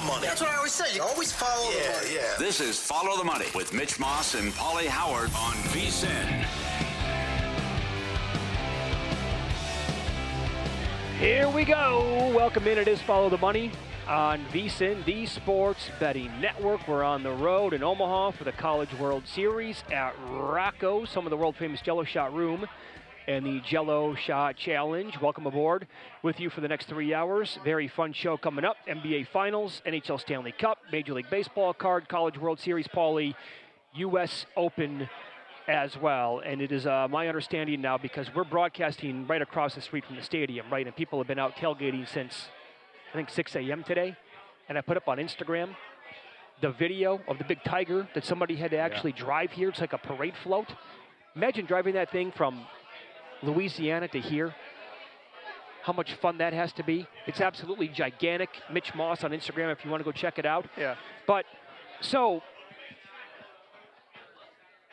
the money. That's what I always say. You always follow the money. Yeah. This is Follow the Money with Mitch Moss and Pauly Howard on VSiN. Here we go. Welcome in. It is Follow the Money on VSiN, the Sports Betting Network. We're on the road in Omaha for the College World Series at Rocco, some of the world-famous Jello Shot Room and the Jello Shot Challenge. Welcome aboard with you for the next 3 hours. Very fun show coming up. NBA Finals, NHL Stanley Cup, Major League Baseball card, College World Series, Pauly, U.S. Open as well. And it is my understanding now, because we're broadcasting right across the street from the stadium, right? And people have been out tailgating since, I think, 6 a.m. today. And I put up on Instagram the video of the big tiger that somebody had to actually drive here. It's like a parade float. Imagine driving that thing from Louisiana to here. How much fun that has to be. It's absolutely gigantic. Mitch Moss on Instagram if you want to go check it out. Yeah. But, so,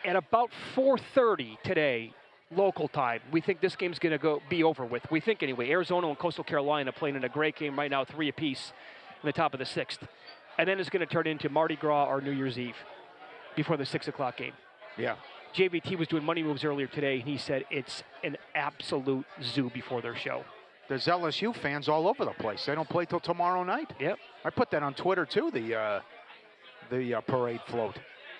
at about 4:30 today, local time, we think this game's going to be over with. We think anyway. Arizona and Coastal Carolina playing in a great game right now, 3 apiece in the top of the 6th. And then it's going to turn into Mardi Gras or New Year's Eve before the 6 o'clock game. Yeah. JVT was doing money moves earlier today, and he said it's an absolute zoo before their show. There's LSU fans all over the place. They don't play till tomorrow night. Yep. I put that on Twitter too. The parade float,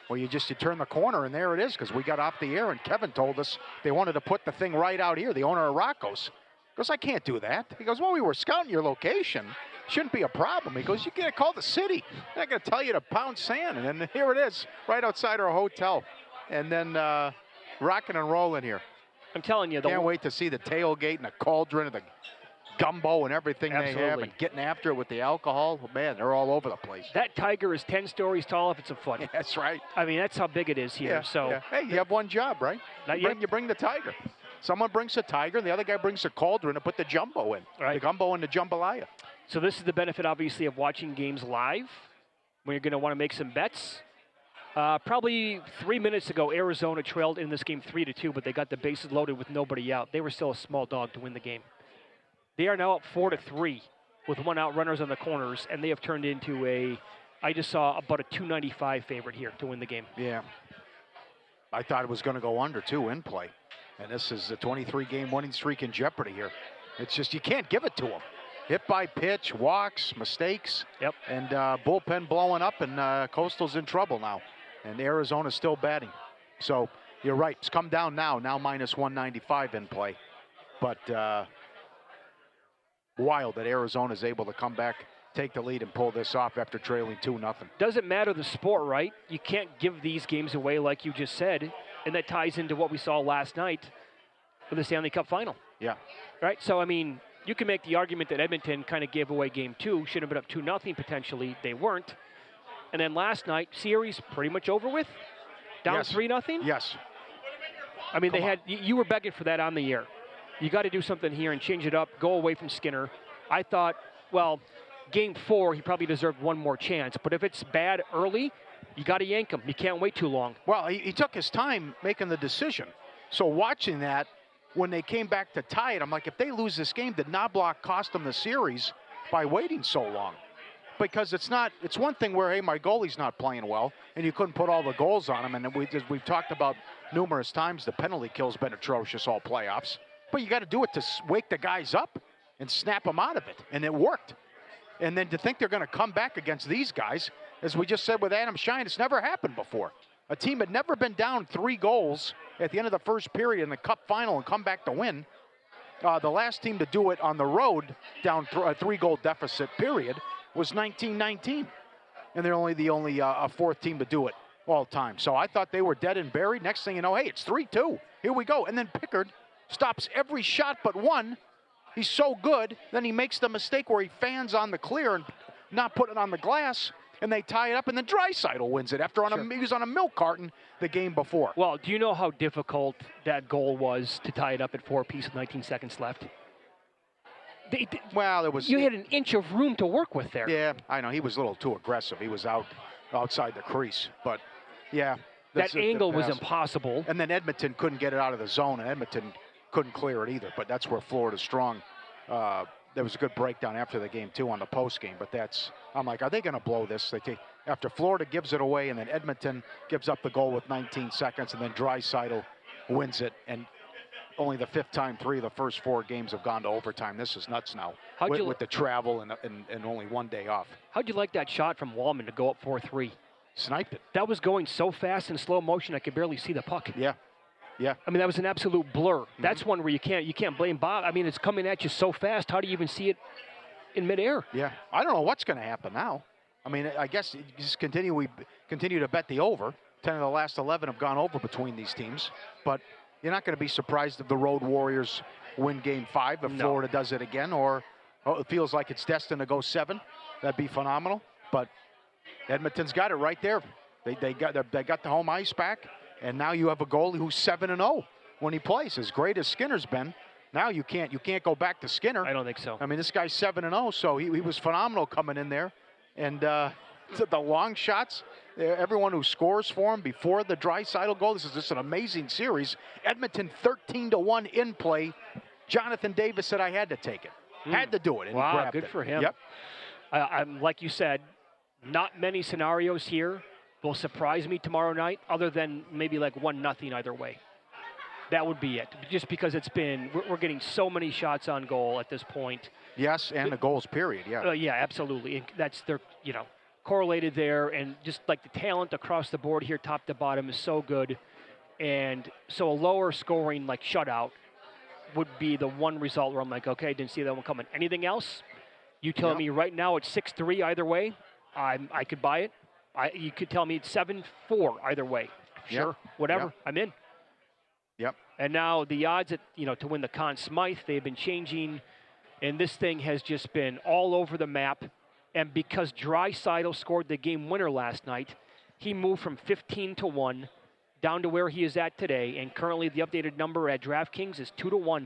where you turn the corner and there it is. Because we got off the air and Kevin told us they wanted to put the thing right out here. The owner of Rocco's goes, I can't do that. He goes, well, we were scouting your location. Shouldn't be a problem. He goes, you got to call the city. They're not going to tell you to pound sand. And then here it is, right outside our hotel. And then rocking and rolling here. I'm telling you. Can't wait to see the tailgate and the cauldron and the gumbo and everything they have and getting after it with the alcohol. Man, they're all over the place. That tiger is 10 stories tall if it's a foot. Yeah, that's right. I mean, that's how big it is here. Yeah. Hey, you have one job, right? You bring the tiger. Someone brings the tiger, and the other guy brings the cauldron to put the jumbo in. Right. The gumbo and the jambalaya. So this is the benefit, obviously, of watching games live, when you're going to want to make some bets. Probably 3 minutes ago, Arizona trailed in this game 3-2, but they got the bases loaded with nobody out. They were still a small dog to win the game. They are now up 4-3 with one out, runners on the corners, and they have turned into I just saw about a 295 favorite here to win the game. Yeah. I thought it was going to go under, too, in play. And this is a 23-game winning streak in jeopardy here. It's just you can't give it to them. Hit by pitch, walks, mistakes. Yep. And bullpen blowing up, and Coastal's in trouble now. And Arizona's still batting. So you're right. It's come down now minus 195 in play. But wild that Arizona's able to come back, take the lead, and pull this off after trailing 2-0. Doesn't matter the sport, right? You can't give these games away like you just said. And that ties into what we saw last night with the Stanley Cup Final. Yeah. Right? So, I mean, you can make the argument that Edmonton kind of gave away game 2. Should have been up 2-0 potentially. They weren't. And then last night, series pretty much over with. Down 3-0. Yes. I mean, you were begging for that on the air. You got to do something here and change it up. Go away from Skinner. I thought, well, game 4, he probably deserved one more chance. But if it's bad early, you got to yank him. You can't wait too long. Well, he took his time making the decision. So watching that, when they came back to tie it, I'm like, if they lose this game, did Knobloch cost them the series by waiting so long? Because it's one thing where, hey, my goalie's not playing well, and you couldn't put all the goals on him. And we've talked about numerous times, the penalty kill's been atrocious all playoffs. But you got to do it to wake the guys up and snap them out of it. And it worked. And then to think they're going to come back against these guys, as we just said with Adam Shine, it's never happened before. A team had never been down 3 goals at the end of the first period in the Cup final and come back to win. The last team to do it on the road, down a 3-goal deficit period, was 1919. And they're the only fourth team to do it all time. So I thought they were dead and buried. Next thing you know, hey, it's 3-2. Here we go. And then Pickard stops every shot but one. He's so good. Then he makes the mistake where he fans on the clear and not putting it on the glass. And they tie it up, and then Draisaitl wins it after he was on a milk carton the game before. Well, do you know how difficult that goal was to tie it up at 4 apiece with 19 seconds left? You had an inch of room to work with there. Yeah, I know. He was a little too aggressive. He was outside the crease. But, yeah. That angle was impossible. And then Edmonton couldn't get it out of the zone, and Edmonton couldn't clear it either. But that's where Florida's strong. there was a good breakdown after the game, too, on the post game. But I'm like, are they going to blow this? After Florida gives it away, and then Edmonton gives up the goal with 19 seconds, and then Draisaitl wins it. And only the fifth time 3 of the first 4 games have gone to overtime. This is nuts now with the travel and only 1 day off. How'd you like that shot from Wallman to go up 4-3? Sniped it. That was going so fast in slow motion I could barely see the puck. Yeah. I mean, that was an absolute blur. That's one where you can't blame Bob. I mean, it's coming at you so fast. How do you even see it in midair? Yeah. I don't know what's going to happen now. I mean, I guess you just we continue to bet the over. 10 of the last 11 have gone over between these teams. But you're not going to be surprised if the Road Warriors win Game 5 if Florida does it again, or it feels like it's destined to go 7. That'd be phenomenal. But Edmonton's got it right there. They got the home ice back, and now you have a goalie who's 7-0 when he plays. As great as Skinner's been, now you can't go back to Skinner. I don't think so. I mean, this guy's 7-0, so he was phenomenal coming in there, and the long shots. Everyone who scores for him before the Draisaitl goal. This is just an amazing series. Edmonton 13-1 in play. Jonathan Davis said I had to take it. Had to do it. And wow, he grabbed good it. for him. Yep. I'm like you said, not many scenarios here will surprise me tomorrow night, other than maybe like 1-0 either way. That would be it. Just because we're getting so many shots on goal at this point. Yes, and the goals, period. Yeah. Yeah, absolutely. That's correlated there, and just like the talent across the board here, top to bottom, is so good. And so a lower scoring like shutout would be the one result where I'm like, okay, didn't see that one coming. Anything else? You tell me right now it's 6-3 either way. I could buy it. You could tell me it's 7-4 either way. Sure, whatever. I'm in. Yep. And now the odds to win the Conn Smythe, they've been changing, and this thing has just been all over the map. And because Draisaitl scored the game winner last night, he moved from 15-1 down to where he is at today. And currently the updated number at DraftKings is 2-1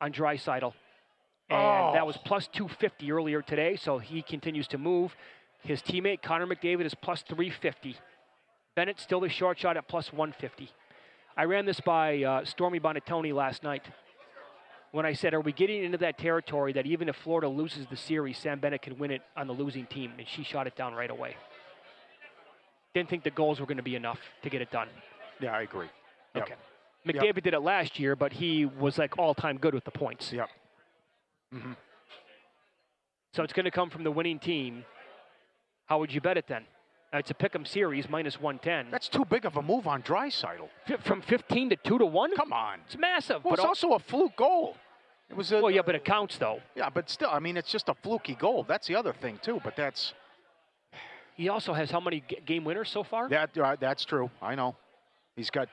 on Draisaitl. And that was plus 250 earlier today, so he continues to move. His teammate, Connor McDavid, is plus 350. Bennett still the short shot at plus 150. I ran this by Stormy Bonatoni last night when I said, are we getting into that territory that even if Florida loses the series, Sam Bennett can win it on the losing team? And she shot it down right away. Didn't think the goals were going to be enough to get it done. Yeah, I agree. Yep. Okay. McDavid did it last year, but he was like all-time good with the points. Yep. Mm-hmm. So it's going to come from the winning team. How would you bet it then? It's a pick'em series, minus 110. That's too big of a move on Draisaitl. From 15 to 2-1? Come on. It's massive. Well, but it's also a fluke goal. It was well, yeah, but it counts, though. Yeah, but still, I mean, it's just a fluky goal. That's the other thing, too, but that's... He also has how many game winners so far? That's true. I know. He's got,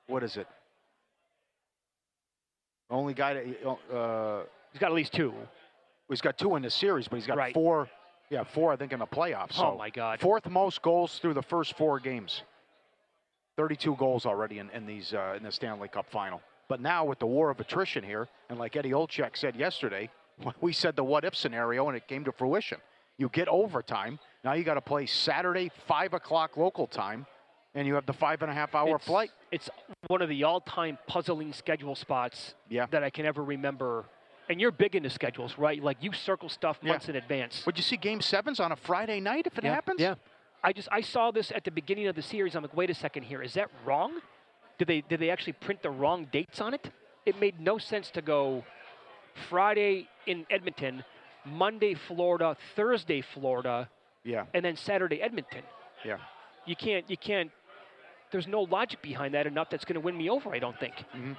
what is it? Only guy that... he's got at least 2. He's got 2 in the series, but he's got 4... Yeah, 4, I think, in the playoffs. So oh, my God. 4th most goals through the first 4 games. 32 goals already in the Stanley Cup Final. But now with the war of attrition here, and like Eddie Olczyk said yesterday, we said the what-if scenario, and it came to fruition. You get overtime. Now you got to play Saturday, 5 o'clock local time, and you have the 5.5-hour flight. It's one of the all-time puzzling schedule spots that I can ever remember. And you're big into schedules, right? Like, you circle stuff months in advance. Would you see Game 7s on a Friday night if it happens? Yeah. I saw this at the beginning of the series. I'm like, wait a second here. Is that wrong? Did they actually print the wrong dates on it? It made no sense to go Friday in Edmonton, Monday Florida, Thursday Florida, and then Saturday Edmonton. Yeah. You can't. There's no logic behind that enough that's going to win me over, I don't think. Mm-hmm.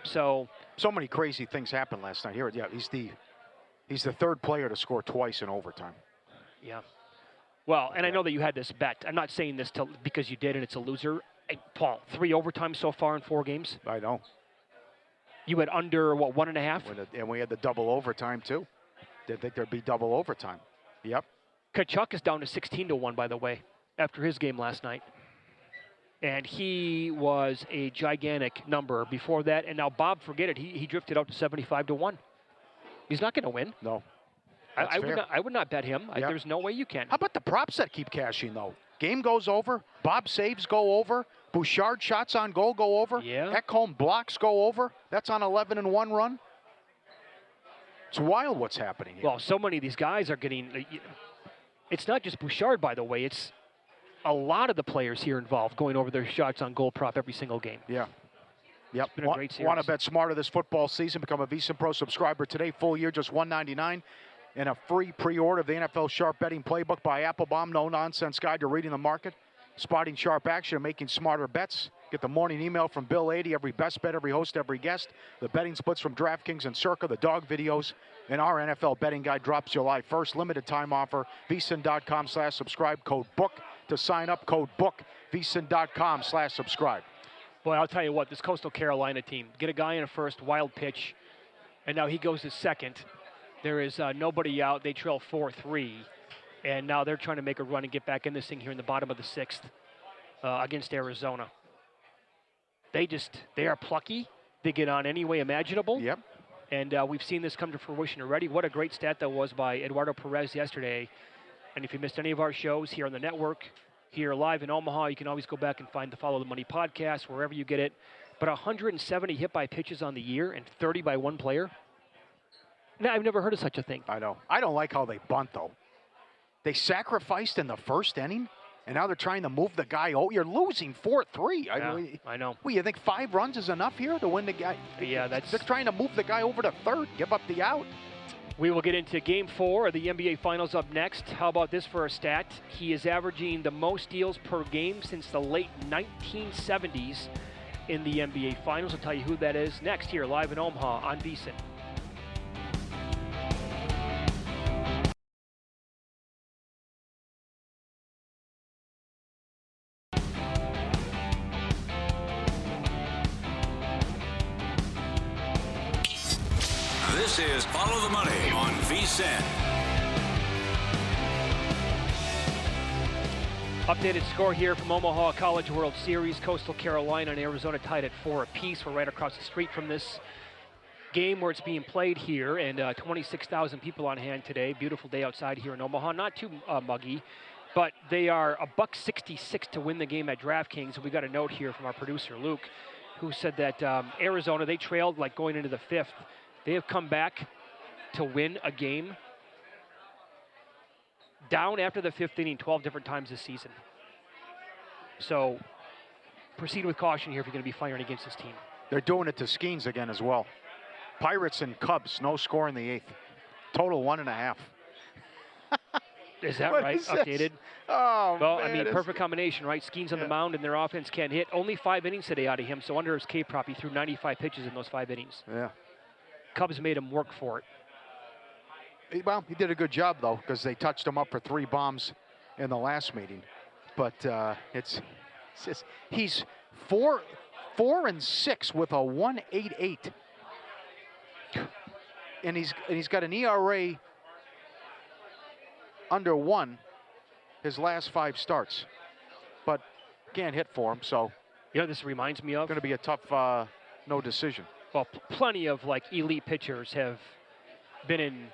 So many crazy things happened last night. Here, he's the 3rd player to score twice in overtime. Yeah. Well, and I know that you had this bet. I'm not saying this because you did and it's a loser. Hey, Paul, 3 overtimes so far in 4 games. I know. You had under, 1.5? And we had the double overtime, too. Didn't think there'd be double overtime. Yep. Kachuk is down to 16-1, by the way, after his game last night. And he was a gigantic number before that. And now Bob, forget it, he drifted out to 75-1. He's not going to win. No. I would not bet him. Yep. There's no way you can. How about the props that keep cashing, though? Game goes over. Bob saves go over. Bouchard shots on goal go over. Yeah. Ekholm blocks go over. That's on 11-1 run. It's wild what's happening here. Well, so many of these guys are getting. It's not just Bouchard, by the way. It's a lot of the players here involved going over their shots on goal prop every single game. Yeah. Yep. It's been a great series. Want to bet smarter this football season? Become a VSiN Pro subscriber today. Full year, just $199. And a free pre-order of the NFL Sharp Betting Playbook by Applebaum. No-nonsense guide to reading the market, spotting sharp action, and making smarter bets. Get the morning email from Bill 80, every best bet, every host, every guest. The betting splits from DraftKings and Circa, the dog videos, and our NFL betting guide drops July 1st. Limited time offer. VSiN.com/subscribe. Code BOOK to sign up. Code BOOK. VSiN.com/subscribe. Boy, I'll tell you what, this Coastal Carolina team, get a guy in a first, wild pitch, and now he goes to second. There is nobody out. They trail 4-3, and now they're trying to make a run and get back in this thing here in the bottom of the sixth against Arizona. They are plucky. They get on any way imaginable. Yep. And we've seen this come to fruition already. What a great stat that was by Eduardo Perez yesterday. And if you missed any of our shows here on the network, here live in Omaha, you can always go back and find the Follow the Money podcast, wherever you get it. But 170 hit by pitches on the year and 30 by one player. No, I've never heard of such a thing. I know. I don't like how they bunt, though. They sacrificed in the first inning, and now they're trying to move the guy. Oh, you're losing 4-3. Yeah, I know. Well, you think 5 runs is enough here to win the guy? Yeah, they're trying to move the guy over to third, give up the out. We will get into Game 4 of the NBA Finals up next. How about this for a stat? He is averaging the most steals per game since the late 1970s in the NBA Finals. I'll tell you who that is next here live in Omaha on VSiN. This is Follow the Money on VSiN. Updated score here from Omaha College World Series. Coastal Carolina and Arizona tied at 4 apiece. We're right across the street from this game where it's being played here, and 26,000 people on hand today. Beautiful day outside here in Omaha. Not too muggy, but they are $1.66 to win the game at DraftKings. And we got a note here from our producer, Luke, who said that Arizona, they trailed like going into the 5th. They have come back to win a game down after the 5th inning 12 different times this season. So proceed with caution here if you're going to be firing against this team. They're doing it to Skeens again as well. Pirates and Cubs, no score in the 8th. Total 1.5. Is that right? Updated? Oh, well, man, I mean, perfect combination, right? Skeens on the mound and their offense can't hit. Only 5 innings today out of him, so under his K prop, he threw 95 pitches in those 5 innings. Yeah. Cubs made him work for it. Well, he did a good job, though, because they touched him up for 3 bombs in the last meeting. But he's 4-6 with a 1.88, and he's got an ERA under 1 his last 5 starts, but can't hit for him. So, you know, this reminds me of going to be a tough no decision. Well, plenty of like elite pitchers have been in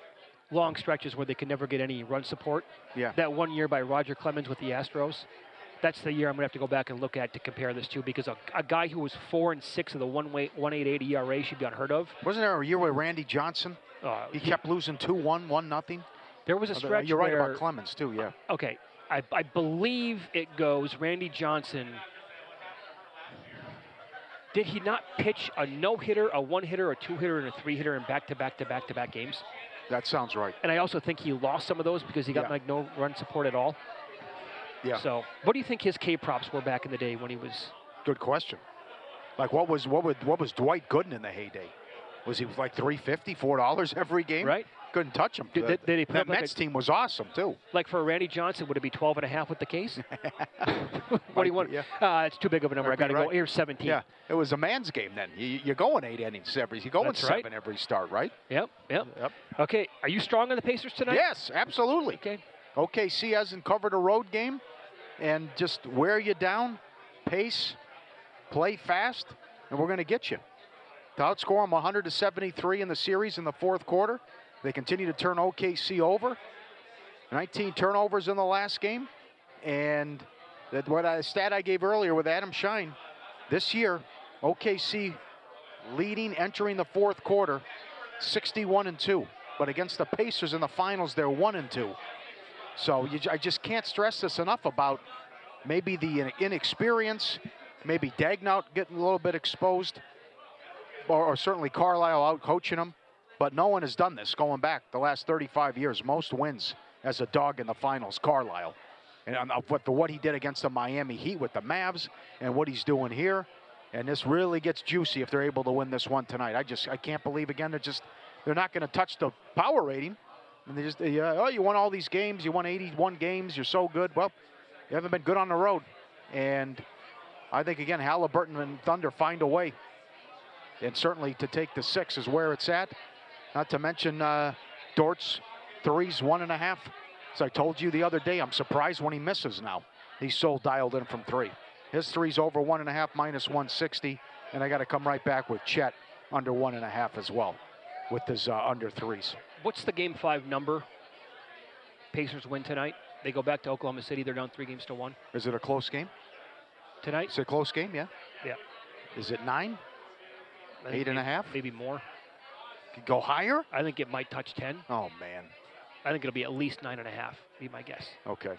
long stretches where they could never get any run support. Yeah. That one year by Roger Clemens with the Astros, that's the year I'm going to have to go back and look at to compare this to, because a guy who was 4-6 of the 1.88 ERA should be unheard of. Wasn't there a year with Randy Johnson? He kept losing 2-1, 1-0. There was a stretch. You're right where, about Clemens too. Yeah. Okay, I believe it goes Randy Johnson. Did he not pitch a no-hitter, a one-hitter, a two-hitter, and a three-hitter in back-to-back games? That sounds right. And I also think he lost some of those because he got like no run support at all. Yeah. So, what do you think his K props were back in the day when he was? Good question. Like, what was Dwight Gooden in the heyday? Was he like $3.50, $4 every game? Right. Couldn't touch him. Did he put that up Mets team was awesome too. Like for Randy Johnson, would it be 12.5 with the case? What do you want? Yeah. It's too big of a number. I got to go. Here's 17. Yeah, it was a man's game then. You're going 8 innings every. You're going That's 7 right. every start, right? Yep. Okay, are you strong on the Pacers tonight? Yes, absolutely. Okay. OKC hasn't covered a road game, and just wear you down, pace, play fast, and we're going to get you. To outscore them 100-73 in the series in the 4th quarter. They continue to turn OKC over. 19 turnovers in the last game. And that stat I gave earlier with Adam Shine, this year, OKC leading, entering the 4th quarter, 61-2. but against the Pacers in the finals, they're 1-2. So I just can't stress this enough about maybe the inexperience, maybe Daignaut getting a little bit exposed, or certainly Carlisle out coaching him. But no one has done this going back the last 35 years. Most wins as a dog in the finals, Carlisle. And what he did against the Miami Heat with the Mavs and what he's doing here. And this really gets juicy if they're able to win this one tonight. I can't believe, again, they're not going to touch the power rating. And they just, you won all these games. You won 81 games. You're so good. Well, you haven't been good on the road. And I think, again, Halliburton and Thunder find a way. And certainly to take the 6 is where it's at. Not to mention Dort's threes, 1.5. As I told you the other day, I'm surprised when he misses now. He's so dialed in from 3. His three's over 1.5, minus 160. And I got to come right back with Chet under 1.5 as well with his under 3s. What's the Game 5 number? Pacers win tonight. They go back to Oklahoma City. They're down 3-1. Is it a close game? Tonight? Is it a close game? Yeah. Yeah. Is it 9? 8.5? Maybe more. Could go higher? I think it might touch 10. Oh, man. I think it'll be at least 9.5, be my guess. Okay.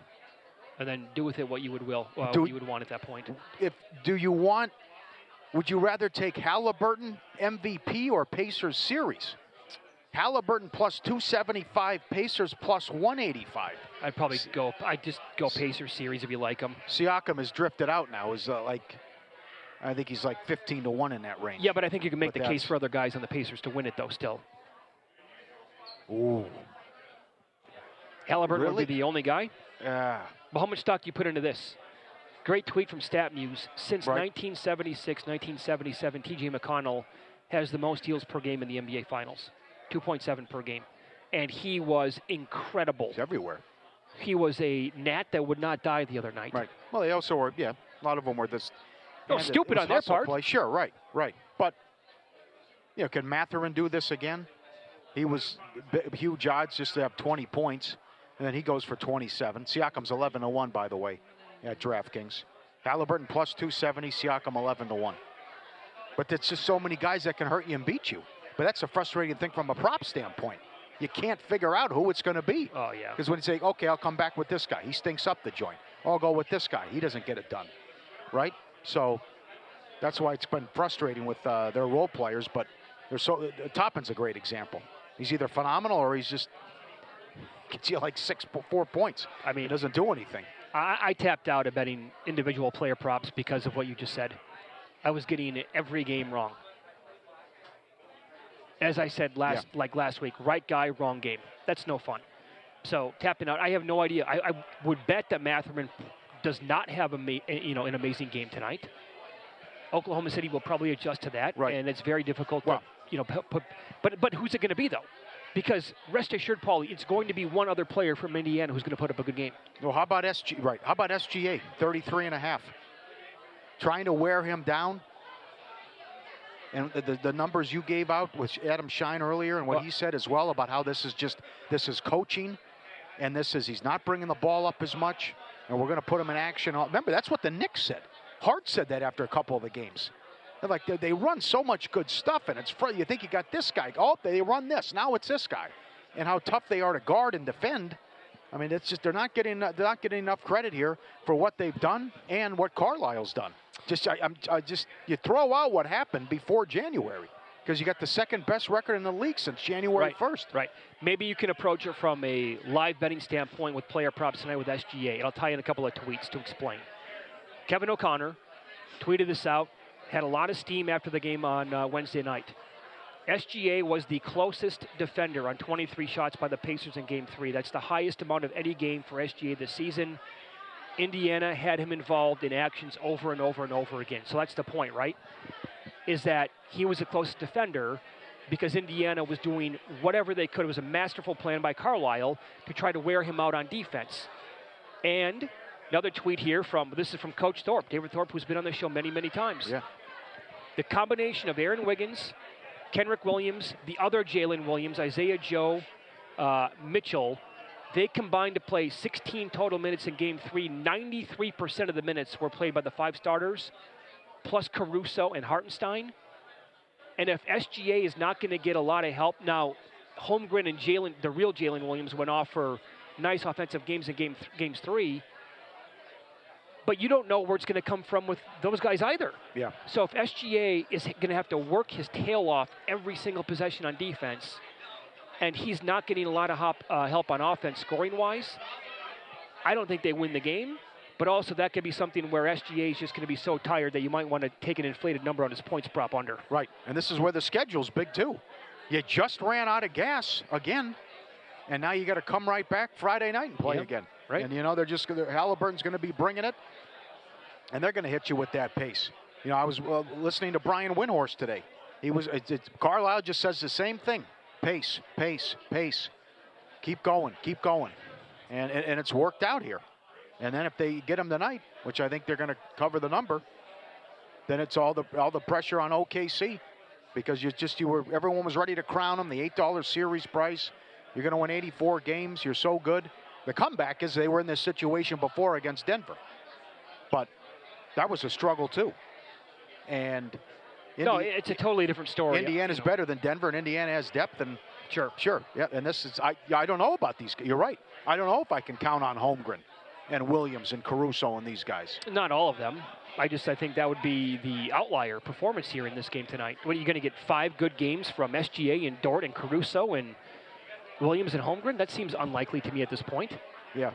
And then do with it what you would what you would want at that point. Would you rather take Halliburton MVP or Pacers series? Halliburton plus 275, Pacers plus 185. I'd just go Pacers series if you like them. Siakam has drifted out now. I think he's like 15-1 in that range. Yeah, but I think you can make the case for other guys on the Pacers to win it, though, still. Ooh. Halliburton would be the only guy? Yeah. But how much stock do you put into this? Great tweet from StatMuse. Since 1976, 1977, T.J. McConnell has the most steals per game in the NBA Finals. 2.7 per game. And he was incredible. He's everywhere. He was a gnat that would not die the other night. Right. Well, they also were, a lot of them were this. No, stupid on their part. Play. Sure, right. But, can Mathurin do this again? He was huge odds just to have 20 points, and then he goes for 27. Siakam's 11-1, by the way, at DraftKings. Halliburton plus 270, Siakam 11-1. But there's just so many guys that can hurt you and beat you. But that's a frustrating thing from a prop standpoint. You can't figure out who it's going to be. Oh, yeah. Because when you say, okay, I'll come back with this guy. He stinks up the joint. I'll go with this guy. He doesn't get it done. Right? So that's why it's been frustrating with their role players. But Toppin's a great example. He's either phenomenal or he's just gets you like 4 points. I mean, he doesn't do anything. I tapped out at betting individual player props because of what you just said. I was getting every game wrong. As I said last week, right guy, wrong game. That's no fun. So tapping out, I have no idea. I would bet that Mathurin does not have an amazing game tonight. Oklahoma City will probably adjust to that, and it's very difficult to put. But who's it going to be though? Because rest assured, Pauly, it's going to be one other player from Indiana who's going to put up a good game. Well, how about How about SGA, 33.5? Trying to wear him down. And the numbers you gave out with Adam Shine earlier and what he said as well about how this is coaching and he's not bringing the ball up as much and we're going to put him in action. Remember, that's what the Knicks said. Hart said that after a couple of the games. They're like, they run so much good stuff and you think you got this guy. Oh, they run this. Now it's this guy. And how tough they are to guard and defend. I mean, it's just they're not getting enough credit here for what they've done and what Carlisle's done. You throw out what happened before January because you got the second best record in the league since January 1st. Right. Maybe you can approach it from a live betting standpoint with player props tonight with SGA. And I'll tie in a couple of tweets to explain. Kevin O'Connor tweeted this out, had a lot of steam after the game on Wednesday night. SGA was the closest defender on 23 shots by the Pacers in Game 3. That's the highest amount of any game for SGA this season. Indiana had him involved in actions over and over and over again. So that's the point, right? Is that he was the closest defender because Indiana was doing whatever they could. It was a masterful plan by Carlisle to try to wear him out on defense. And another tweet here this is from Coach Thorpe, David Thorpe, who's been on the show many, many times. Yeah. The combination of Aaron Wiggins, Kenrick Williams, the other Jalen Williams, Isaiah Joe, Mitchell, they combined to play 16 total minutes in Game 3. 93% of the minutes were played by the 5 starters, plus Caruso and Hartenstein. And if SGA is not going to get a lot of help, now, Holmgren and the real Jalen Williams, went off for nice offensive games in games 3. But you don't know where it's going to come from with those guys either. Yeah. So if SGA is going to have to work his tail off every single possession on defense, and he's not getting a lot of help on offense scoring-wise, I don't think they win the game. But also that could be something where SGA is just going to be so tired that you might want to take an inflated number on his points prop under. Right, and this is where the schedule's big too. You just ran out of gas again, and now you got to come right back Friday night and play again. Right. And, Halliburton's going to be bringing it, and they're going to hit you with that pace. I was listening to Brian Windhorst today. Carlisle just says the same thing. Pace, pace, pace. Keep going, keep going. And it's worked out here. And then if they get them tonight, which I think they're going to cover the number, then it's all the pressure on OKC, because everyone was ready to crown them, the $8 series price. You're going to win 84 games. You're so good. The comeback is they were in this situation before against Denver, but that was a struggle too. And it's a totally different story. Indiana's better than Denver, and Indiana has depth. And sure, yeah. And this is I don't know about these. You're right. I don't know if I can count on Holmgren and Williams and Caruso and these guys. Not all of them. I think that would be the outlier performance here in this game tonight. What, are you going to get 5 good games from SGA and Dort and Caruso and Williams and Holmgren? That seems unlikely to me at this point. Yeah.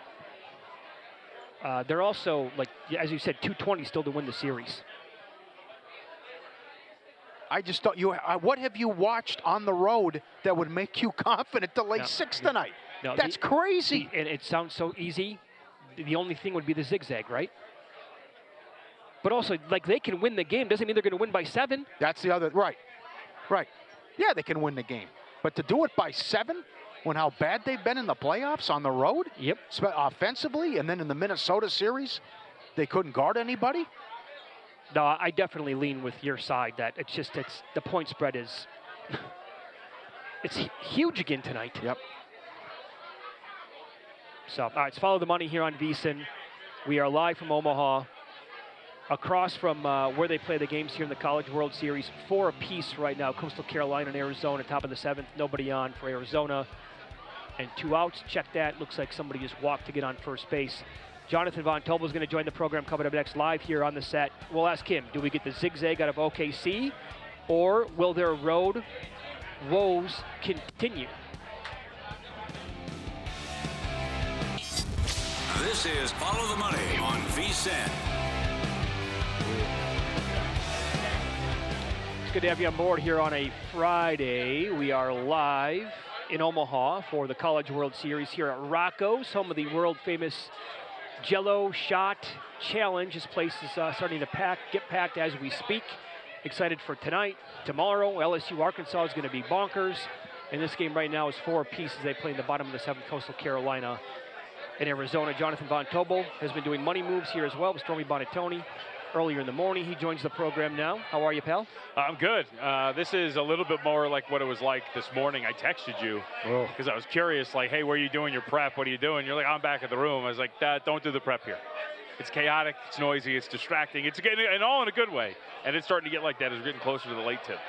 They're also, as you said, 220 still to win the series. I just thought what have you watched on the road that would make you confident to lay 6 tonight? No, that's crazy. And it sounds so easy. The only thing would be the zigzag, right? But also, they can win the game. Doesn't mean they're going to win by 7. That's the other, right. Yeah, they can win the game. But to do it by 7, when how bad they've been in the playoffs on the road, yep, offensively, and then in the Minnesota series, they couldn't guard anybody. No, I definitely lean with your side that it's the point spread is it's huge again tonight. Yep. So, all right, it's Follow the Money here on VSiN. We are live from Omaha, across from where they play the games here in the College World Series. 4 apiece right now, Coastal Carolina and Arizona, top of the 7th. Nobody on for Arizona. And 2 outs, check that. Looks like somebody just walked to get on first base. Jonathan Von Tobel is going to join the program coming up next live here on the set. We'll ask him, do we get the zigzag out of OKC, or will their road woes continue? This is Follow the Money on VSiN. It's good to have you on board here on a Friday. We are live in Omaha for the College World Series here at Rocco's, home of the world-famous Jello Shot Challenge. This place is starting to get packed as we speak. Excited for tonight. Tomorrow, LSU Arkansas is going to be bonkers. And this game right now is 4 apiece as they play in the bottom of the 7th, Coastal Carolina and Arizona. Jonathan Von Tobel has been doing money moves here as well with Stormy Bonatoni earlier in the morning. He joins the program now. How are you, pal? I'm good. This is a little bit more like what it was like this morning. I texted you because I was curious, hey, where are you doing your prep? What are you doing? You're like, I'm back at the room. I was like, don't do the prep here. It's chaotic, it's noisy, it's distracting. It's getting, and all in a good way. And it's starting to get like that as we're getting closer to the late tip.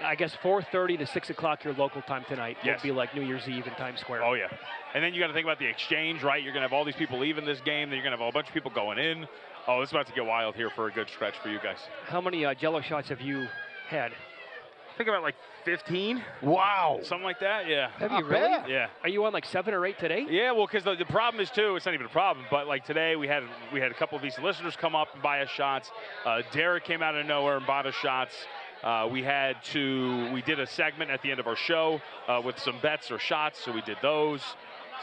I guess 4:30 to 6 o'clock your local time tonight will Yes. be like New Year's Eve in Times Square. Oh, yeah. And then you got to think about the exchange, right? You're going to have all these people leaving this game. Then you're going to have a bunch of people going in. Oh, it's about to get wild here for a good stretch for you guys. How many Jello shots have you had? I think about 15. Wow. Something like that, yeah. Have you really? bad. Yeah. Are you on 7 or 8 today? Yeah, well, because the problem is, too, it's not even a problem, but today we had a couple of these listeners come up and buy us shots. Derek came out of nowhere and bought us shots. We did a segment at the end of our show with some bets or shots, so we did those.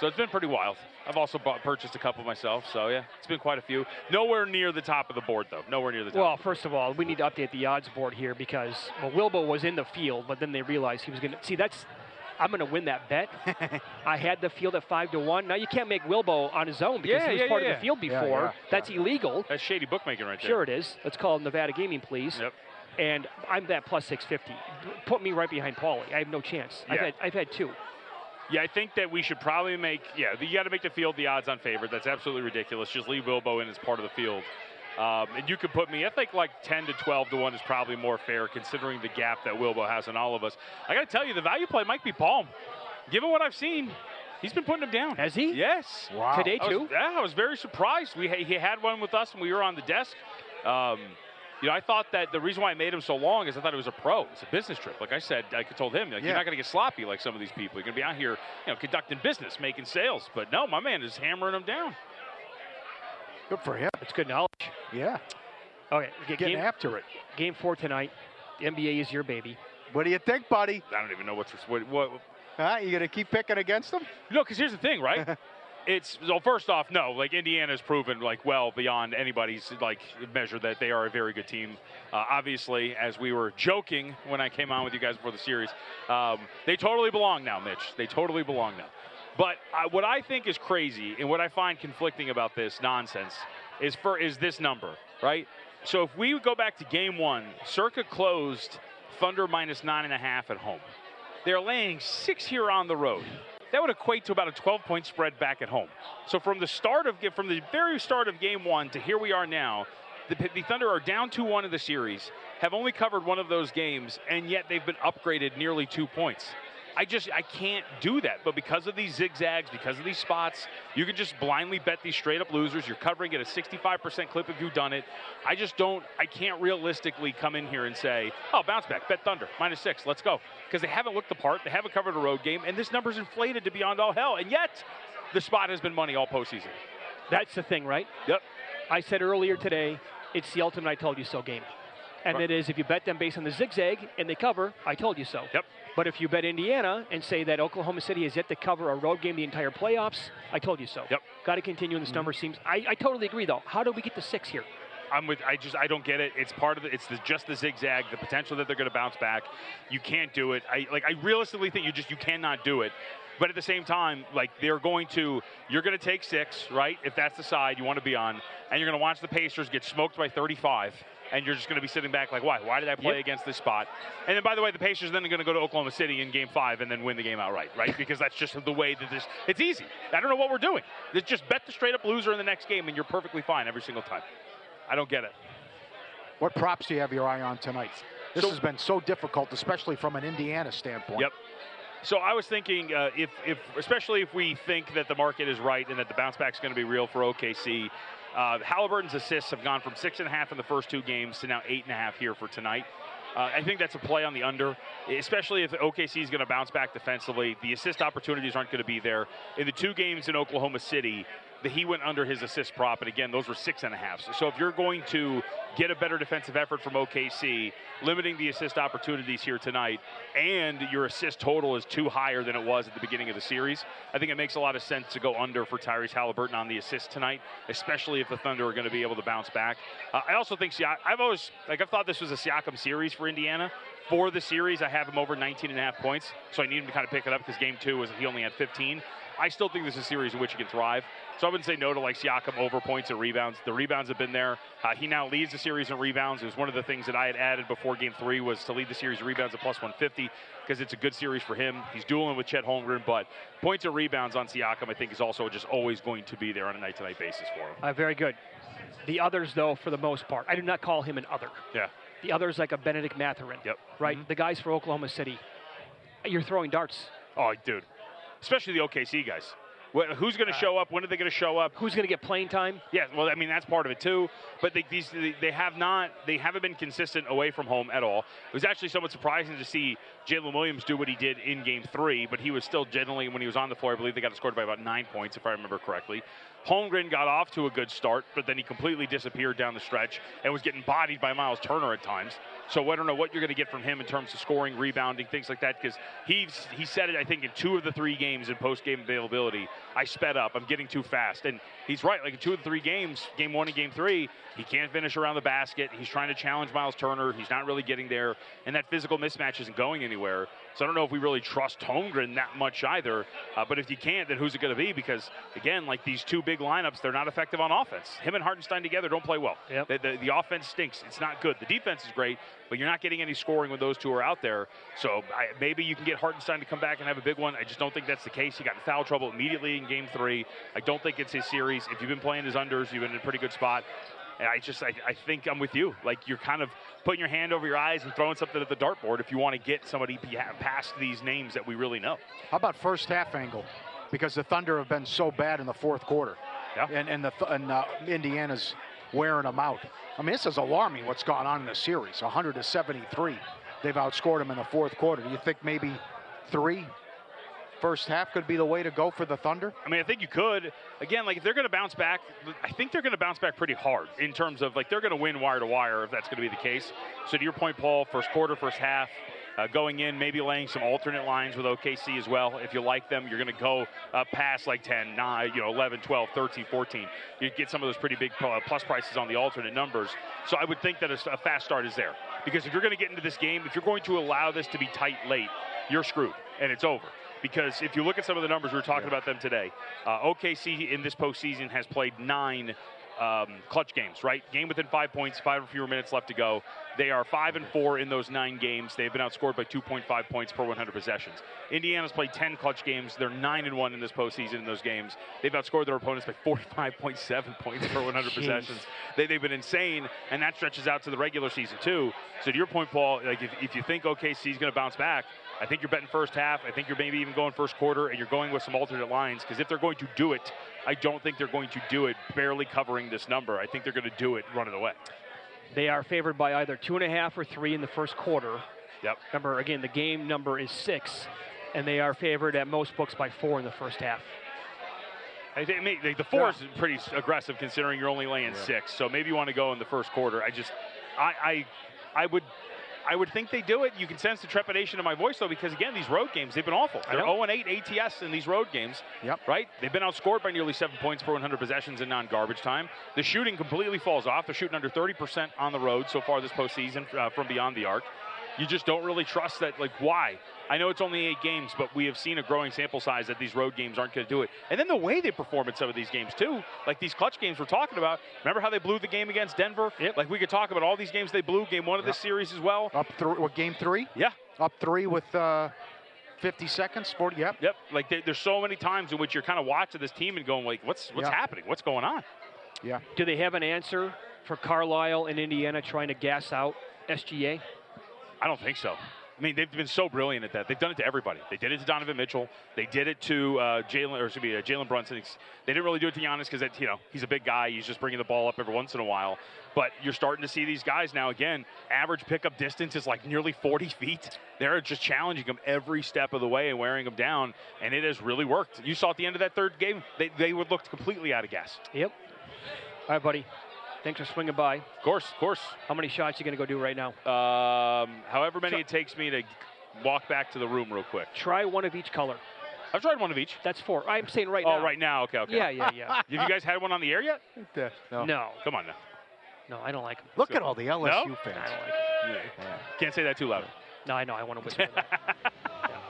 So it's been pretty wild. I've also purchased a couple myself, so yeah, it's been quite a few. Nowhere near the top of the board, though. Nowhere near the top. Well, first of all, we need to update the odds board here because Wilbo was in the field, but then they realized he was going to see. I'm going to win that bet. I had the field at 5-1. Now you can't make Wilbo on his own because he was part of the field before. That's illegal. That's shady bookmaking right there. Sure it is. Let's call Nevada Gaming, please. Yep. And I'm that plus 650. Put me right behind Pauly. I have no chance. Yeah. I've had 2. Yeah, I think that we should probably you got to make the field the odds-on favorite. That's absolutely ridiculous. Just leave Wilbo in as part of the field. And you could put me, I think like 10 to 12 to 1 is probably more fair considering the gap that Wilbo has on all of us. I got to tell you, the value play might be Palm. Given what I've seen, he's been putting him down. Has he? Yes. Wow. Today, too? I was very surprised. He had one with us when we were on the desk. I thought that the reason why I made him so long is I thought it was a pro. It's a business trip. Like I said, I told him, you're not going to get sloppy like some of these people. You're going to be out here, conducting business, making sales. But no, my man is hammering him down. Good for him. It's good knowledge. Yeah. Okay, Getting after it. Game 4 tonight. The NBA is your baby. What do you think, buddy? I don't even know what. You going to keep picking against them? No, because here's the thing, right? First off, no. Like Indiana's proven well beyond anybody's measure that they are a very good team. Obviously, as we were joking when I came on with you guys before the series, they totally belong now, Mitch. They totally belong now. But what I think is crazy and what I find conflicting about this nonsense is this number, right? So if we go back to Game 1, Circa closed Thunder minus 9.5 at home. They're laying 6 here on the road. That would equate to about a 12-point spread back at home. So from the very start of Game 1 to here we are now, the Thunder are down 2-1 in the series, have only covered one of those games, and yet they've been upgraded nearly 2 points. I can't do that. But because of these zigzags, because of these spots, you can just blindly bet these straight-up losers. You're covering at a 65% clip if you've done it. I can't realistically come in here and say, oh, bounce back, bet Thunder, -6, let's go. Because they haven't looked the part. They haven't covered a road game. And this number's inflated to beyond all hell. And yet, the spot has been money all postseason. That's the thing, right? Yep. I said earlier today, it's the ultimate I told you so game. And it is if you bet them based on the zigzag and they cover, I told you so. Yep. But if you bet Indiana and say that Oklahoma City has yet to cover a road game the entire playoffs, I told you so. Yep. Got to continue in this number. I totally agree, though. How do we get to 6 here? I don't get it. It's part of it. It's just the zigzag, the potential that they're going to bounce back. You can't do it. I realistically think you cannot do it. But at the same time, you're going to take 6, right? If that's the side you want to be on, and you're going to watch the Pacers get smoked by 35. And you're just going to be sitting back like, why? Why did I play against this spot? And then, by the way, the Pacers then are going to go to Oklahoma City in Game 5 and then win the game outright, right? Because that's just the way that it's easy. I don't know what we're doing. It's just bet the straight-up loser in the next game, and you're perfectly fine every single time. I don't get it. What props do you have your eye on tonight? This has been so difficult, especially from an Indiana standpoint. Yep. So I was thinking, especially if we think that the market is right and that the bounce back is going to be real for OKC, Halliburton's assists have gone from 6.5 in the first 2 games to now 8.5 here for tonight. I think that's a play on the under, especially if OKC is going to bounce back defensively. The assist opportunities aren't going to be there. In the 2 games in Oklahoma City, he went under his assist prop, and again, those were 6.5. So if you're going to get a better defensive effort from OKC, limiting the assist opportunities here tonight, and your assist total is too higher than it was at the beginning of the series, I think it makes a lot of sense to go under for Tyrese Halliburton on the assist tonight, especially if the Thunder are going to be able to bounce back. I also think I've thought this was a Siakam series for Indiana. For the series, I have him over 19.5 points, so I need him to kind of pick it up because Game 2 he only had 15. I still think this is a series in which he can thrive. So I wouldn't say no to Siakam over points and rebounds. The rebounds have been there. He now leads the series in rebounds. It was one of the things that I had added before Game 3 was to lead the series in rebounds at plus 150 because it's a good series for him. He's dueling with Chet Holmgren, but points and rebounds on Siakam I think is also just always going to be there on a night-to-night basis for him. Very good. The others, though, for the most part, I do not call him an other. Yeah. The other's like a Benedict Mathurin. Yep. Right? Mm-hmm. The guys for Oklahoma City. You're throwing darts. Oh, dude. Especially the OKC guys. Who's going to show up? When are they going to show up? Who's going to get playing time? Yeah, well, I mean, that's part of it, too. But they haven't been consistent away from home at all. It was actually somewhat surprising to see Jalen Williams do what he did in Game 3, but he was still generally, when he was on the floor, I believe they got scored by about 9 points, if I remember correctly. Holmgren got off to a good start, but then he completely disappeared down the stretch and was getting bodied by Miles Turner at times. So I don't know what you're going to get from him in terms of scoring, rebounding, things like that, because he said it, I think, in 2 of the 3 games in post-game availability. I sped up. I'm getting too fast. And he's right. In 2 of the 3 games, Game 1 and Game 3, he can't finish around the basket. He's trying to challenge Miles Turner. He's not really getting there. And that physical mismatch isn't going anywhere. So I don't know if we really trust Holmgren that much either. But if you can't, then who's it going to be? Because, again, these 2 big lineups, they're not effective on offense. Him and Hartenstein together don't play well. Yep. The offense stinks. It's not good. The defense is great, but you're not getting any scoring when those 2 are out there. So maybe you can get Hartenstein to come back and have a big one. I just don't think that's the case. He got in foul trouble immediately in Game 3. I don't think it's his series. If you've been playing his unders, you've been in a pretty good spot. And I think I'm with you. Like, you're kind of putting your hand over your eyes and throwing something at the dartboard if you want to get somebody past these names that we really know. How about first half angle? Because the Thunder have been so bad in the fourth quarter. Yeah. And Indiana's wearing them out. I mean, this is alarming what's gone on in the series. 100-73. They've outscored them in the fourth quarter. Do you think maybe 3 first half could be the way to go for the Thunder? I mean, I think you could. Again, like, if they're going to bounce back, I think they're going to bounce back pretty hard in terms of, like, they're going to win wire to wire if that's going to be the case. So to your point, Paul, first quarter, first half, going in, maybe laying some alternate lines with OKC as well. If you like them, you're going to go past like 10, 9, 11, 12, 13, 14. You get some of those pretty big plus prices on the alternate numbers. So I would think that a fast start is there. Because if you're going to get into this game, if you're going to allow this to be tight late, you're screwed, and it's over. Because if you look at some of the numbers, we were talking about them today, OKC in this postseason has played 9 clutch games, right? Game within 5 points, 5 or fewer minutes left to go. They are 5-4 in those 9 games. They've been outscored by 2.5 points per 100 possessions. Indiana's played 10 clutch games. They're 9-1 in this postseason in those games. They've outscored their opponents by 45.7 points per 100 possessions. They've been insane, and that stretches out to the regular season too. So to your point, Paul, like if you think OKC is going to bounce back, I think you're betting first half. I think you're maybe even going first quarter, and you're going with some alternate lines, because if they're going to do it, I don't think they're going to do it barely covering this number. I think they're going to do it running away. They are favored by either 2.5 or 3 in the first quarter. Yep. Remember, again, the game number is 6, and they are favored at most books by 4 in the first half. I think the 4 is pretty aggressive considering you're only laying 6. So maybe you want to go in the first quarter. I would think they do it. You can sense the trepidation in my voice, though, because, again, these road games, they've been awful. They're 0-8 ATS in these road games, right? They've been outscored by nearly 7 points per 100 possessions in non-garbage time. The shooting completely falls off. They're shooting under 30% on the road so far this postseason from beyond the arc. You just don't really trust that. Like, why? I know it's only 8 games, but we have seen a growing sample size that these road games aren't going to do it. And then the way they perform in some of these games, too, like these clutch games we're talking about. Remember how they blew the game against Denver? Yep. Like, we could talk about all these games they blew. Game 1 of this series as well. Up 3, game 3? Yeah. Up 3 with 50 seconds, 40, yep. Like, there's so many times in which you're kind of watching this team and going, like, what's happening? What's going on? Yeah. Do they have an answer for Carlisle and Indiana trying to gas out SGA? I don't think so. I mean, they've been so brilliant at that. They've done it to everybody. They did it to Donovan Mitchell. They did it to Jalen Brunson. They didn't really do it to Giannis because he's a big guy. He's just bringing the ball up every once in a while. But you're starting to see these guys now, again, average pickup distance is like nearly 40 feet. They're just challenging them every step of the way and wearing them down, and it has really worked. You saw at the end of that third game, they would look completely out of gas. Yep. All right, buddy. Thanks for swinging by. Of course. How many shots are you going to go do right now? However many it takes me to walk back to the room real quick. Try one of each color. I've tried one of each. That's 4. I'm saying right now. Oh, right now. Okay. Yeah. Have you guys had one on the air yet? No. Come on now. No, I don't like them. Look at all the LSU fans. I don't like them. Can't say that too loud. No, I know. I want to whisper that.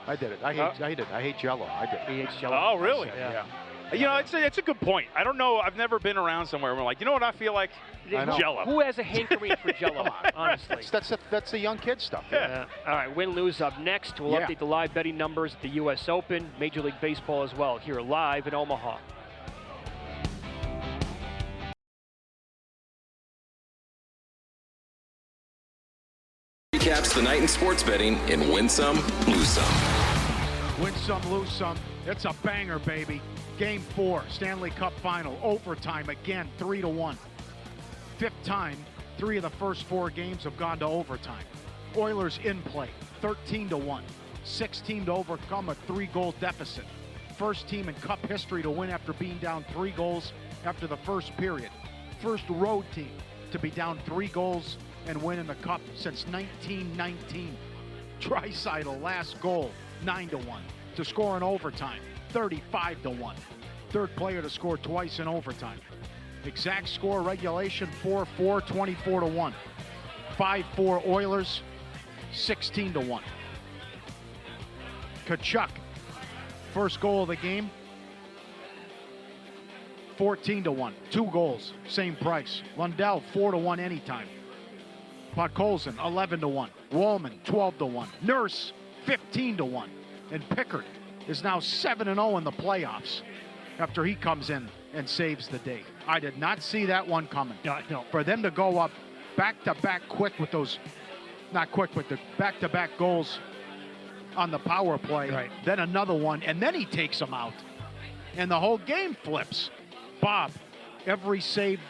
I did it. I hate Jello. I did it. He hates Jello. Oh, really? Yeah. It's a good point. I don't know. I've never been around somewhere where I'm like, you know what I feel like? Jello. Who has a hankering for Jello, honestly? That's the young kid stuff. Yeah. All right, win-lose up next. We'll update the live betting numbers at the U.S. Open, Major League Baseball as well, here live in Omaha. Recaps the night in sports betting in Win Some, Lose Some. Win some, lose some. It's a banger, baby. Game 4, Stanley Cup Final, overtime again, 3-1. 5th time, 3 of the first 4 games have gone to overtime. Oilers in play, 13-1. 6th team to overcome a 3-goal deficit. First team in Cup history to win after being down 3 goals after the first period. First road team to be down 3 goals and win in the Cup since 1919. Draisaitl last goal, 9-1. To score in overtime, 35-1. Third player to score twice in overtime. Exact score regulation, 4-4, 24-1. 5-4 Oilers, 16-1. Kachuk, first goal of the game, 14-1. 2 goals, same price. Lundell, 4-1 anytime. Podkolzin, 11-1. Wallman, 12-1. Nurse, 15-1. And Pickard is now 7-0 in the playoffs after he comes in and saves the day. I did not see that one coming. No. For them to go up back-to-back quick with those, not quick, but the back-to-back goals on the power play, right. Then another one, and then he takes them out. And the whole game flips. Bob, every saves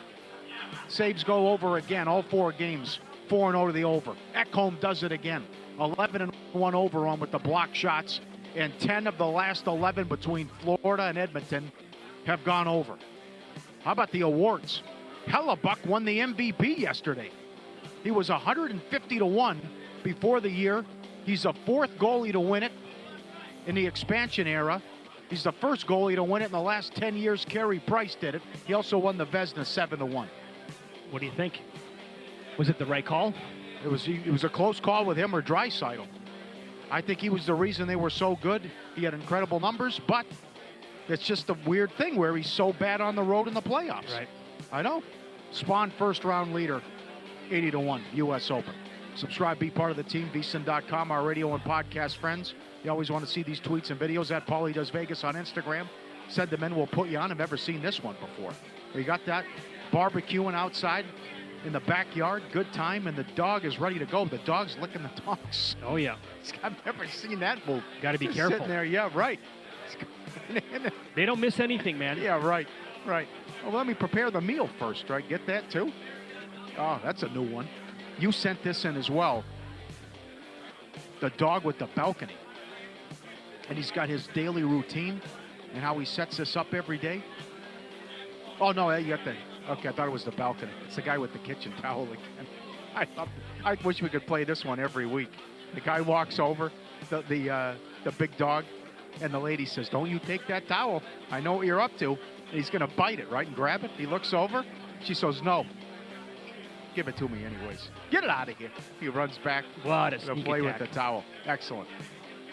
go over again, all 4 games, 4-0 to the over. Ekholm does it again, 11-1 over on with the block shots, and 10 of the last 11 between Florida and Edmonton have gone over. How about the awards? Hellebuck won the MVP yesterday. He was 150-1 before the year. He's the 4th goalie to win it in the expansion era. He's the first goalie to win it in the last 10 years. Carey Price did it. He also won the Vezina 7-1. What do you think? Was it the right call? It was a close call with him or Draisaitl. I think he was the reason they were so good. He had incredible numbers, but it's just a weird thing where he's so bad on the road in the playoffs. Right. I know. Spawn first-round leader, 80-1, U.S. Open. Subscribe, be part of the team, VSiN.com, our radio and podcast friends. You always want to see these tweets and videos at Pauly Does Vegas on Instagram. Said the men will put you on. I've never seen this one before. You got that? Barbecuing outside in the backyard, good time, and the dog is ready to go. The dog's licking the dogs. Oh, yeah. I've never seen that move. Got to be Just careful. Sitting there, yeah, right. They don't miss anything, man. Yeah, right. Well, let me prepare the meal first, right? Get that, too? Oh, that's a new one. You sent this in as well. The dog with the balcony. And he's got his daily routine and how he sets this up every day. Oh, no, you got the... Okay, I thought it was the balcony. It's the guy with the kitchen towel again. I wish we could play this one every week. The guy walks over, the big dog, and the lady says, "Don't you take that towel. I know what you're up to." And he's going to bite it, right, and grab it. He looks over. She says, "No. Give it to me anyways. Get it out of here." He runs back. What a to sneak play attack. with the towel. Excellent.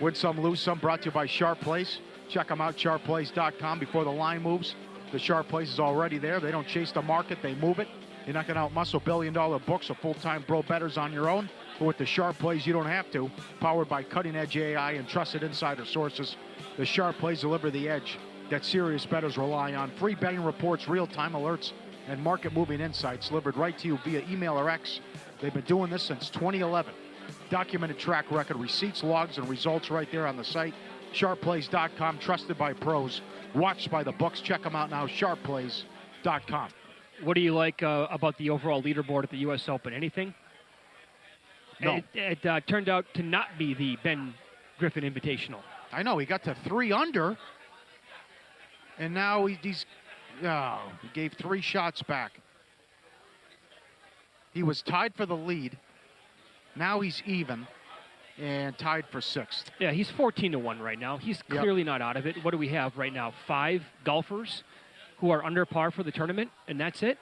Win some, lose some. Brought to you by Sharp Place. Check them out, sharpplace.com. Before the line moves, the Sharp Place is already there. They don't chase the market. They move it. You're not going to outmuscle billion-dollar books or full-time pro bettors on your own. But with the Sharp Plays, you don't have to. Powered by cutting-edge AI and trusted insider sources, the Sharp Plays deliver the edge that serious bettors rely on. Free betting reports, real-time alerts, and market-moving insights delivered right to you via email or X. They've been doing this since 2011. Documented track record, receipts, logs, and results right there on the site. SharpPlays.com, trusted by pros, watched by the books. Check them out now, SharpPlays.com. What do you like about the overall leaderboard at the U.S. Open? Anything? No. It turned out to not be the Ben Griffin Invitational. I know, he got to 3 under, and now he gave 3 shots back. He was tied for the lead. Now he's even and tied for 6th. Yeah, he's 14-1 right now. He's clearly not out of it. What do we have right now? 5 golfers who are under par for the tournament, and that's it?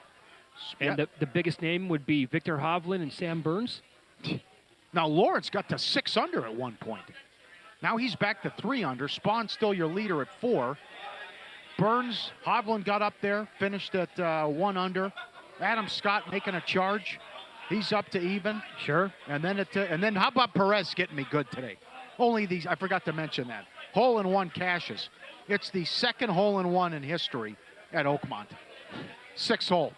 And the biggest name would be Victor Hovland and Sam Burns. Now, Lawrence got to 6 under at one point. Now he's back to 3 under. Spawn's still your leader at 4. Burns, Hovland got up there, finished at 1 under. Adam Scott making a charge. He's up to even. Sure. And then how about Perez getting me good today? Only these, I forgot to mention that. Hole-in-one cashes. It's the 2nd hole-in-one in history at Oakmont. 6th hole.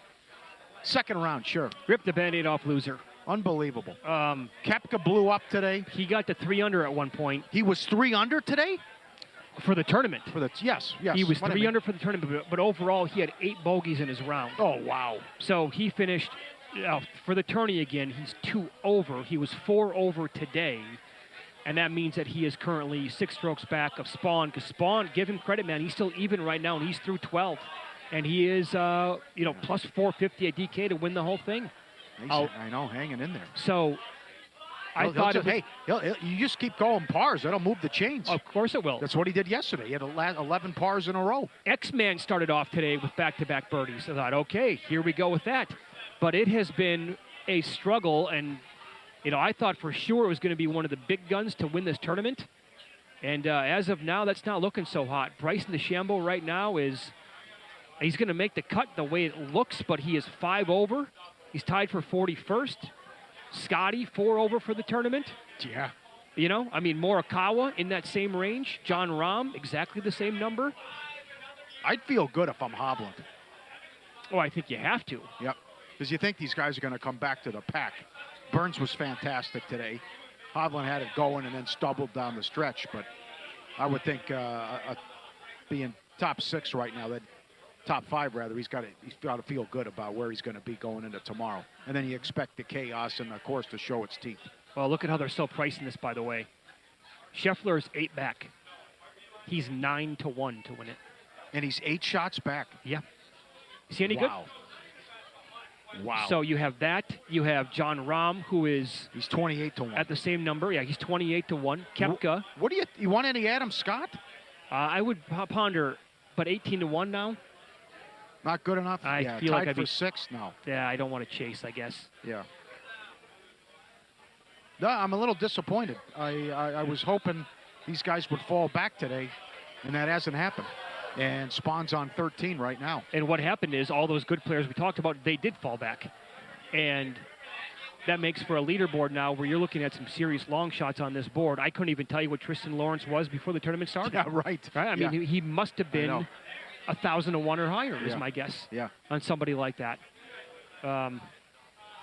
2nd round, sure. Rip the Band-Aid off, loser. Unbelievable. Koepka blew up today. He got to 3 under at one point. He was 3 under today? For the tournament. Yes. He was 3 under for the tournament, but overall he had 8 bogeys in his round. Oh, wow. So he finished, for the tourney again, he's 2 over. He was 4 over today. And that means that he is currently 6 strokes back of Spawn. Because Spawn, give him credit, man, he's still even right now, and he's through 12. And he is, plus 450 at DK to win the whole thing. I know, hanging in there. So I thought you just keep going pars. That'll move the chains. Of course it will. That's what he did yesterday. He had 11 pars in a row. X-Man started off today with back-to-back birdies. I thought, okay, here we go with that. But it has been a struggle, and, I thought for sure it was going to be one of the big guns to win this tournament. And as of now, that's not looking so hot. Bryson DeChambeau right now he's going to make the cut the way it looks, but he is 5 over. He's tied for 41st. Scotty, 4 over for the tournament. Yeah. Morikawa in that same range. John Rahm, exactly the same number. I'd feel good if I'm Hovland. Oh, I think you have to. Yep. Because you think these guys are going to come back to the pack. Burns was fantastic today. Hovland had it going and then stumbled down the stretch. But I would think being top 6 right now, that top 5 rather, he's got to feel good about where he's going to be going into tomorrow. And then you expect the chaos and the course to show its teeth. Well, look at how they're still pricing this, by the way. Scheffler's 8 back. He's 9-1 to win it. And he's 8 shots back. Yeah. Is he any Wow. So you have that. You have John Rahm, who is... He's 28-1. At the same number. Yeah, he's 28-1. Koepka. What do you want any Adam Scott? I would ponder, but 18-1 now? Not good enough? I feel like I'd for be 6? No. Yeah, I don't want to chase, I guess. Yeah. No, I'm a little disappointed. I was hoping these guys would fall back today, and that hasn't happened. And Spawn's on 13 right now. And what happened is all those good players we talked about, they did fall back. And that makes for a leaderboard now where you're looking at some serious long shots on this board. I couldn't even tell you what Tristan Lawrence was before the tournament started. Yeah, right. I mean, he must have been 1,001 or higher is my guess on somebody like that.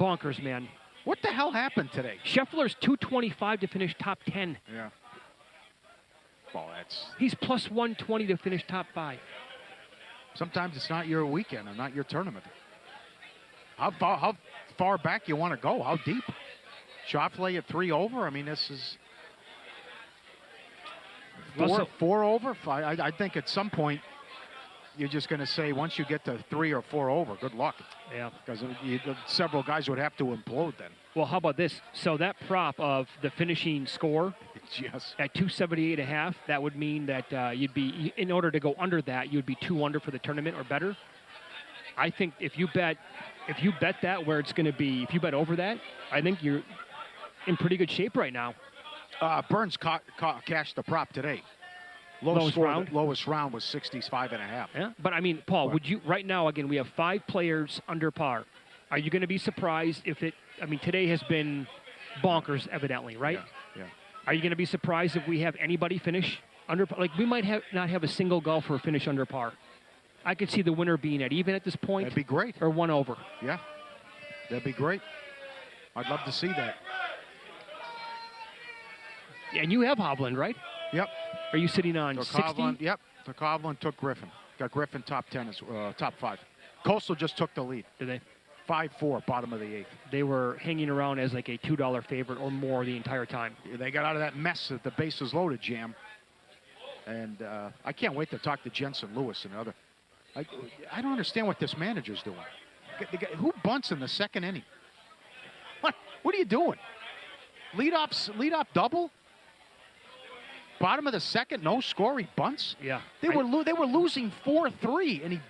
Bonkers, man. What the hell happened today? Scheffler's 225 to finish top 10. Yeah. Well, that's... He's plus 120 to finish top 5. Sometimes it's not your weekend or not your tournament. How far back you want to go? How deep? Schauffele at 3 over? I mean, this is... 4 over? I think at some point you're just going to say once you get to 3 or 4 over, good luck. Yeah. Because several guys would have to implode then. Well, how about this? So that prop of the finishing score at 278.5, that would mean that you'd be, in order to go under that, you'd be 2 under for the tournament or better. I think if you bet that where it's going to be, if you bet over that, I think you're in pretty good shape right now. Burns cashed the prop today. Lowest round was 65.5. Yeah, but I mean, Paul, would you right now? Again, we have 5 players under par. Are you going to be surprised if it? I mean, today has been bonkers, evidently, right? Yeah. Are you going to be surprised if we have anybody finish under par? Like we might not have a single golfer finish under par. I could see the winner being at even at this point. That'd be great. Or 1 over. Yeah, that'd be great. I'd love to see that. Yeah, and you have Hovland, right? Yep. Are you sitting on 60? Yep. Hovland took Griffin. Got Griffin top 10, top 5. Coastal just took the lead. Did they? 5-4, bottom of the 8th. They were hanging around as like a $2 favorite or more the entire time. They got out of that mess at the bases loaded jam. And I can't wait to talk to Jensen Lewis and other. I don't understand what this manager's doing. Who bunts in the second inning? What are you doing? Lead off double? Bottom of the second, no score, he bunts? Yeah. They were losing 4-3,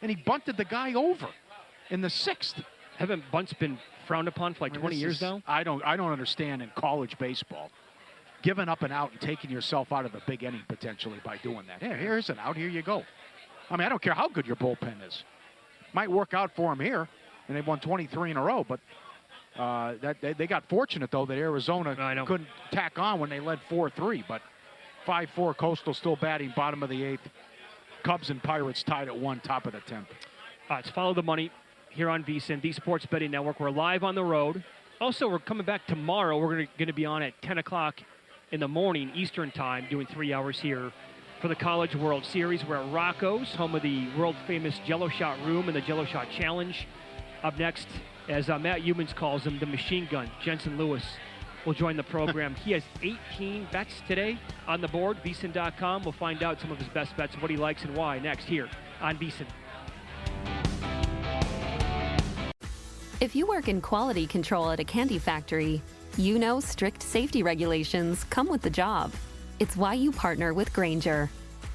and he bunted the guy over in the 6th. Haven't bunts been frowned upon for like 20 years now? I don't understand in college baseball. Giving up an out and taking yourself out of the big inning potentially by doing that. Here's an out, here you go. I mean, I don't care how good your bullpen is. Might work out for them here, and they've won 23 in a row, but they got fortunate, though, that Arizona couldn't tack on when they led 4-3, but 5-4, Coastal still batting, bottom of the 8th. Cubs and Pirates tied at 1, top of the 10th. It's Follow the Money here on VSiN, the Sports Betting Network. We're live on the road. Also, we're coming back tomorrow. We're going to be on at 10 o'clock in the morning Eastern Time, doing 3 hours here for the College World Series. We're at Rocco's, home of the world-famous Jello Shot Room and the Jello Shot Challenge. Up next, as Matt Humans calls him, the machine gun, Jensen Lewis, will join the program. He has 18 bets today on the board, VSiN.com. We'll find out some of his best bets, what he likes and why, next here on VSiN. If you work in quality control at a candy factory, you know strict safety regulations come with the job. It's why you partner with Grainger.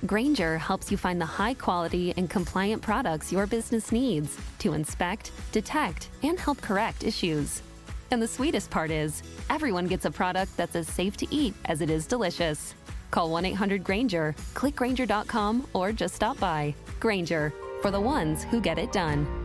Grainger helps you find the high-quality and compliant products your business needs to inspect, detect, and help correct issues. And the sweetest part is, everyone gets a product that's as safe to eat as it is delicious. Call 1-800-GRAINGER, click Grainger.com, or just stop by. Grainger, for the ones who get it done.